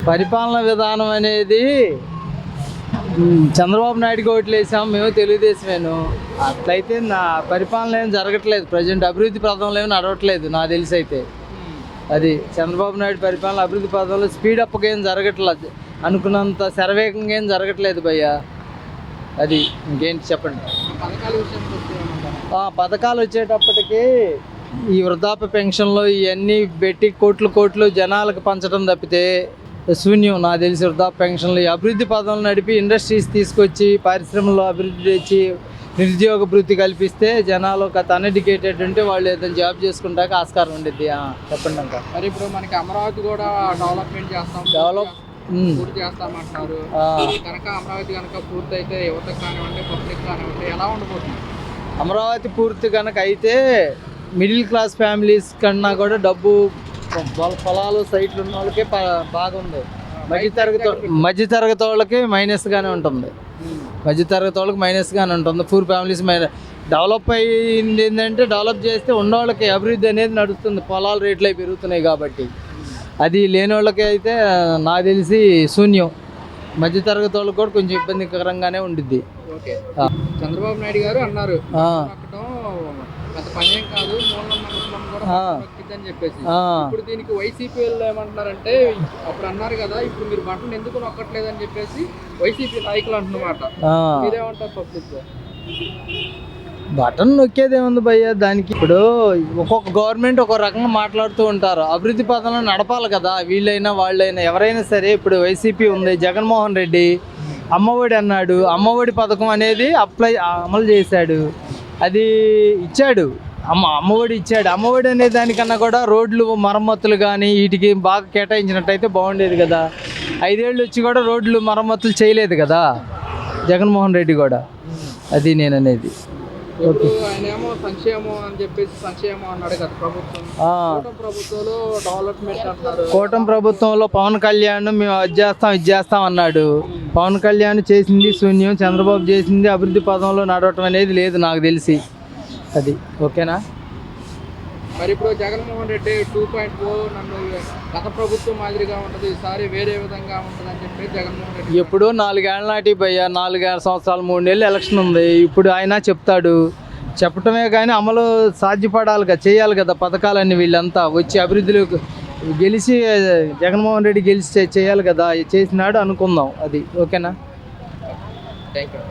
పరిపాలన విధానం అనేది చంద్రబాబు నాయుడుకి ఓట్లు వేసాం మేము, తెలుగుదేశమేను. అట్లయితే నా పరిపాలన ఏం జరగట్లేదు, ప్రజెంట్ అభివృద్ధి పథంలో ఏమి నడవట్లేదు నాకు తెలిసి అయితే. అది చంద్రబాబు నాయుడు పరిపాలన అభివృద్ధి పథంలో స్పీడప్గా ఏం జరగట్లేదు, అనుకున్నంత శరవేగంగా ఏం జరగట్లేదు భయ్యా. అది ఇంకేంటి చెప్పండి. పథకాలు వచ్చేటప్పటికి ఈ వృద్ధాప్య పెన్షన్లు ఇవన్నీ పెట్టి కోట్లు జనాలకు పంచడం తప్పితే శూన్యం నాకు తెలిసి. వృద్ధాప్య పెన్షన్లు అభివృద్ధి పథంలో నడిపి ఇండస్ట్రీస్ తీసుకొచ్చి పరిశ్రమలో అభివృద్ధి తెచ్చి నిరుద్యోగ వృత్తి కల్పిస్తే జనాలు ఒక అన్ఎడ్యుకేటెడ్ ఉంటే వాళ్ళు ఏదైనా జాబ్ చేసుకుంటాక ఆస్కారం ఉండిద్ది. చెప్పండి అంట. మరి ఇప్పుడు మనకి అమరావతి కూడా డెవలప్మెంట్ పూర్తి చేస్తామంటున్నారు కనుక అమరావతి కనుక పూర్తి అయితే యువతకు కానివ్వండి పబ్లిక్ కానివ్వండి ఎలా ఉండబోతుంది? అమరావతి పూర్తి కనుక అయితే మిడిల్ క్లాస్ ఫ్యామిలీస్ కన్నా కూడా డబ్బు వాళ్ళ పొలాలు సైట్లు ఉన్న వాళ్ళకే బాగుంది. మధ్యతరగతి వాళ్ళకి మైనస్గానే ఉంటుంది. మధ్యతరగతి వాళ్ళకి మైనస్గానే ఉంటుంది. పూర్ ఫ్యామిలీస్ డెవలప్ అయ్యింది ఏంటంటే డెవలప్ చేస్తే ఉన్నవాళ్ళకి అభివృద్ధి అనేది నడుస్తుంది, పొలాల రేట్లు అవి పెరుగుతున్నాయి కాబట్టి. అది లేని వాళ్ళకి అయితే నాకు తెలిసి శూన్యం. మధ్యతరగతి వాళ్ళకి కూడా కొంచెం ఇబ్బందికరంగానే ఉండిద్ది. ఓకే, చంద్రబాబు నాయుడు గారు అన్నారు గత పనేం కాదు అని చెప్పేసి. ఇప్పుడు దీనికి వైసీపీ వాళ్ళు ఏమంటున్నారంటే అప్పుడు అన్నారు కదా, ఇప్పుడు మీరు బటన్ ఎందుకు నొక్కట్లేదు అని చెప్పేసి వైసీపీ నాయకులు అంటున్నమాట. మీరేమంటారు పబ్లిక్? బటన్ నొక్కేదేముంది భయ్య దానికి. ఇప్పుడు ఒక్కొక్క గవర్నమెంట్ ఒక్కొక్క రకంగా మాట్లాడుతూ ఉంటారు. అభివృద్ధి పథంలో నడపాలి కదా వీళ్ళైనా వాళ్ళైనా ఎవరైనా సరే. ఇప్పుడు వైసీపీ ఉంది, జగన్మోహన్ రెడ్డి అమ్మఒడి అన్నాడు, అమ్మఒడి పథకం అనేది అమలు చేశాడు, అది ఇచ్చాడు, అమ్మఒడి ఇచ్చాడు. అమ్మఒడి అనే దానికన్నా కూడా రోడ్లు మరమ్మతులు కానీ వీటికి బాగా కేటాయించినట్టయితే బాగుండేది కదా. 5 ఏళ్ళు వచ్చి కూడా రోడ్లు మరమ్మతులు చేయలేదు కదా జగన్మోహన్ రెడ్డి కూడా. అది నేను అనేది. ఆయన ఏమో సంక్షేమం అని చెప్పేసి సంక్షేమం అన్నాడు కదా ప్రభుత్వం. ప్రభుత్వంలో డెవలప్మెంట్ అంటారు. కూటమి ప్రభుత్వంలో పవన్ కళ్యాణ్ మేము ఇది చేస్తాం అన్నాడు. పవన్ కళ్యాణ్ చేసింది శూన్యం, చంద్రబాబు చేసింది అభివృద్ధి పదంలో నడవటం అనేది లేదు నాకు తెలిసి. అది ఓకేనా? మరి ఇప్పుడు జగన్మోహన్ రెడ్డి 2.0 నన్ను గత ప్రభుత్వం మాదిరిగా ఉంటుంది, ఈసారి వేరే విధంగా ఉంటుంది అని చెప్పి జగన్మోహన్ రెడ్డి ఎప్పుడు 4 ఏళ్ళ నాటి భయ్యా, 4 సంవత్సరాలు 3 నెలలు ఎలక్షన్ ఉంది. ఇప్పుడు ఆయన చెప్తాడు, చెప్పటమే కానీ అమలు సాధ్యపడాలి కదా, చేయాలి కదా పథకాలన్నీ. వీళ్ళంతా వచ్చి అభివృద్ధిలోకి గెలిచి జగన్మోహన్ రెడ్డి గెలిచి చేయాలి కదా, చేసినాడు అనుకుందాం. అది ఓకేనా? Thank you.